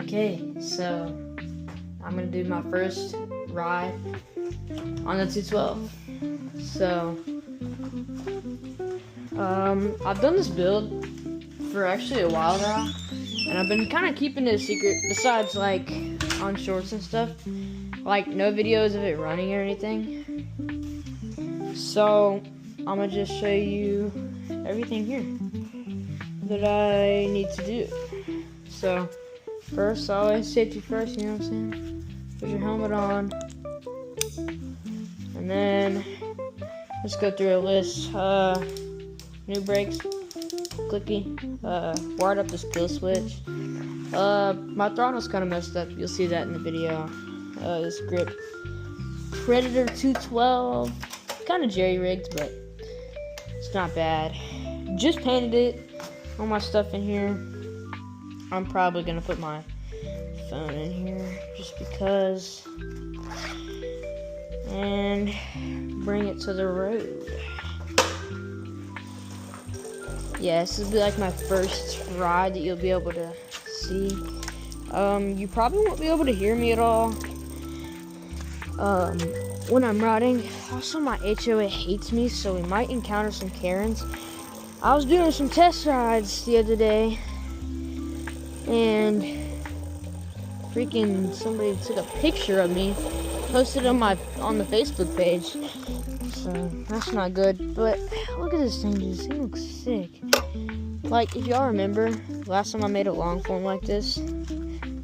Okay, so I'm gonna do my first ride on the 212. So I've done this build for actually a while now, and I've been kind of keeping it a secret, besides like on shorts and stuff, like no videos of it running or anything. So I'm gonna just show you everything here that I need to do. So first, always safety first, you know what I'm saying? Put your helmet on, and then let's go through a list. New brakes, clicky, wired up this kill switch. My throttle's kind of messed up, you'll see that in the video. This grip, Predator 212, kind of jerry-rigged, but it's not bad. Just painted it, all my stuff in here. I'm probably gonna put my phone in here just because, and bring it to the road. Yeah, this will be like my first ride that you'll be able to see. You probably won't be able to hear me at all when I'm riding. Also, my HOA hates me, so we might encounter some Karens. I was doing some test rides the other day, and freaking somebody took a picture of me, posted it on the Facebook page. So that's not good. But look at this thing, dude. This thing looks sick. Like, if y'all remember, last time I made a long form like this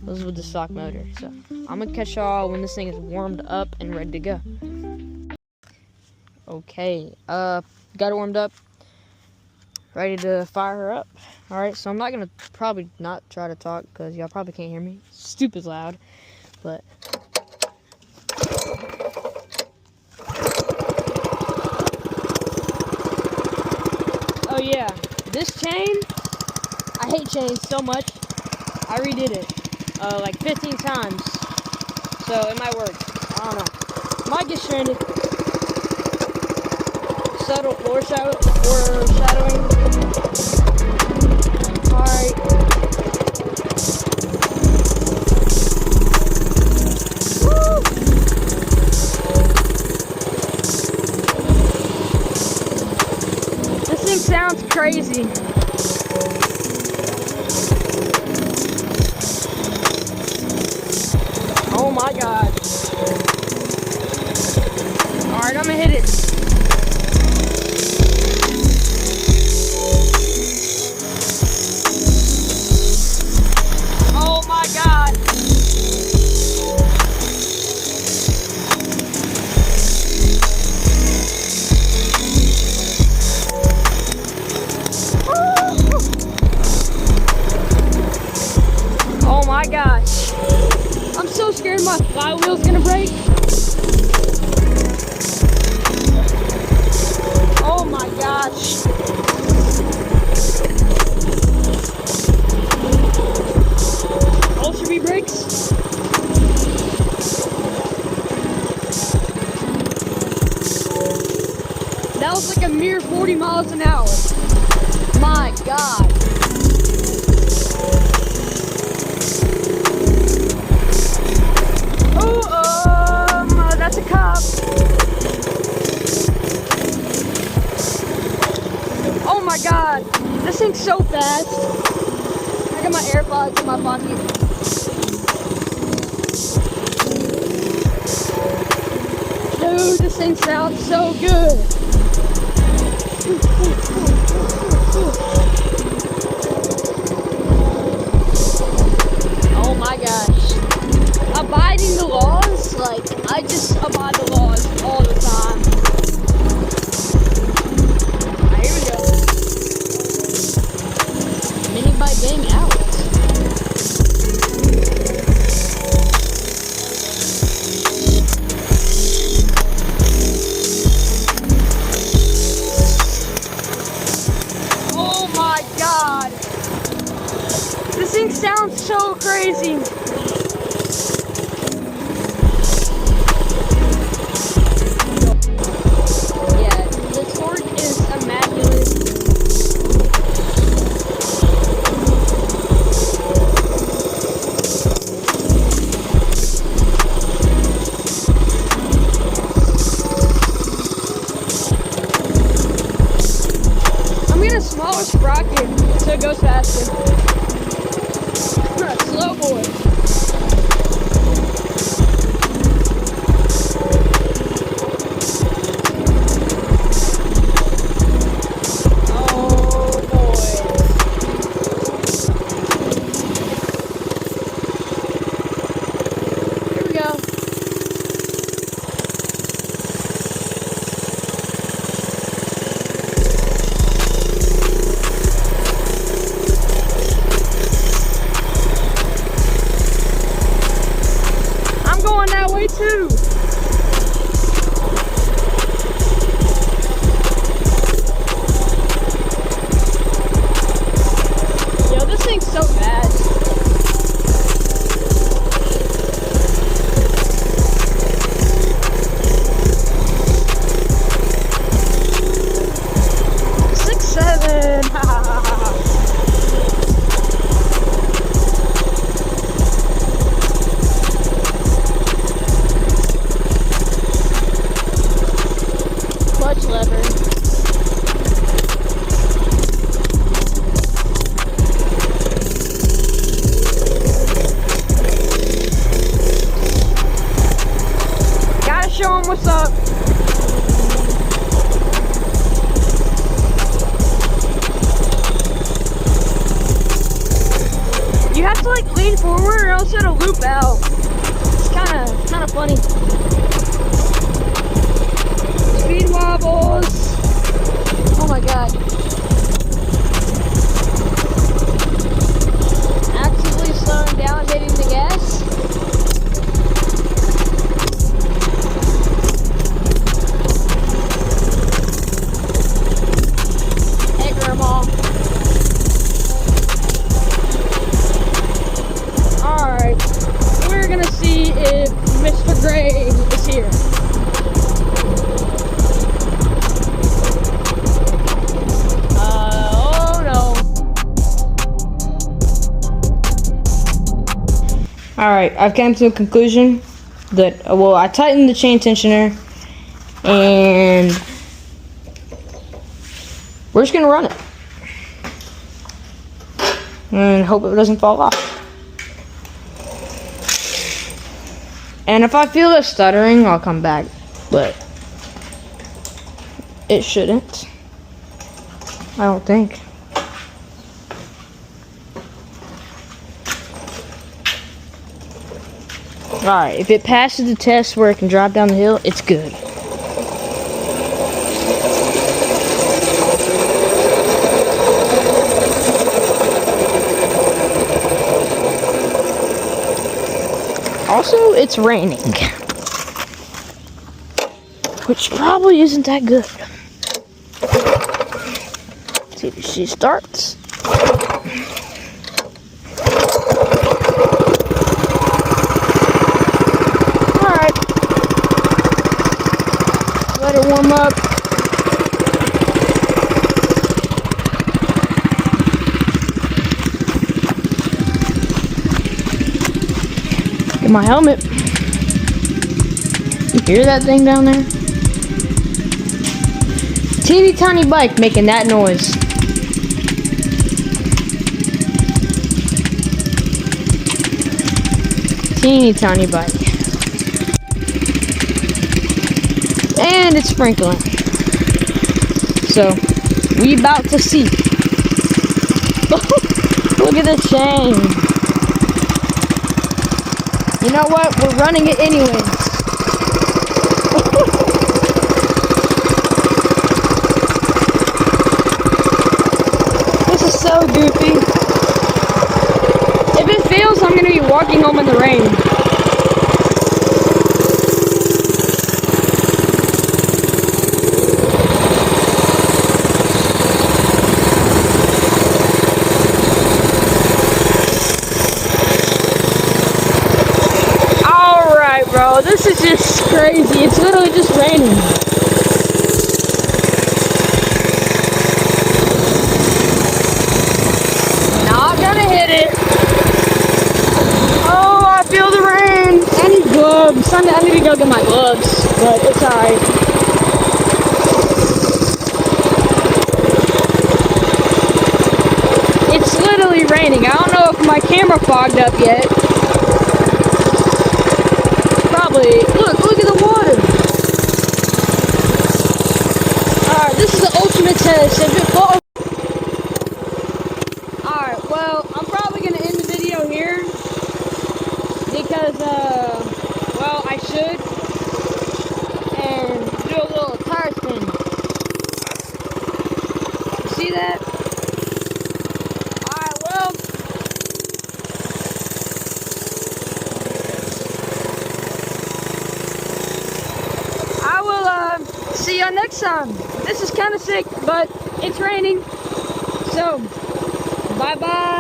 was with the stock motor. So I'm gonna catch y'all when this thing is warmed up and ready to go. Okay, got it warmed up, ready to fire her up. Alright, so I'm not gonna probably not try to talk because y'all probably can't hear me. It's stupid loud, but oh yeah, this chain, I hate chains so much. I redid it like 15 times, so it might work. I don't know. Might get stranded. Subtle foreshadowing. Alright. Woo! This thing sounds crazy. Oh my god. Alright, I'm gonna hit it. Oh my god. Oh my gosh. I'm so scared my flywheel's gonna break. Oh my gosh. Ultra V brakes. That was like a mere 40 miles an hour. My god. Oh, that's a cop. Oh my god, this thing's so fast. I got my AirPods in my pocket. Dude, this thing sounds so good. Oh my gosh. Abiding the laws, like, I just abide the laws all the time. Alright, here we go. Minibike gang out. Oh my god. This thing sounds so crazy. lean forward or else it'll loop out. It's kind of funny. Speed wobbles. Oh my god. Actively slowing down, hitting the gas. Hey Grandma. Alright, we're gonna see if Mr. Gray is here. Oh no. Alright, I've come to a conclusion that, well, I tightened the chain tensioner and we're just gonna run it and hope it doesn't fall off. And if I feel it stuttering, I'll come back, but it shouldn't. I don't think. Alright, if it passes the test where it can drop down the hill, it's good. Also, it's raining, which probably isn't that good. See if she starts. Alright. Let it warm up. Get my helmet. You hear that thing down there? Teeny tiny bike making that noise. Teeny tiny bike. And it's sprinkling. So, we about to see. Look at the chain. You know what? We're running it anyways. This is so goofy. If it fails, I'm gonna be walking home in the rain. Alright, bro, this is just crazy. It's literally just raining. Not gonna hit it. Oh, I feel the rain. I need gloves. I need to go get my gloves, but it's alright. It's literally raining. I don't know if my camera fogged up yet. Probably. Look at the water. Alright, this is the ultimate test. If it falls. Alright, well, I'm probably going to end the video here. Because, well, I should. And do a little tire spin. See that? Alright, well. I will, see you next time. This is kind of sick, but it's raining. So, bye-bye.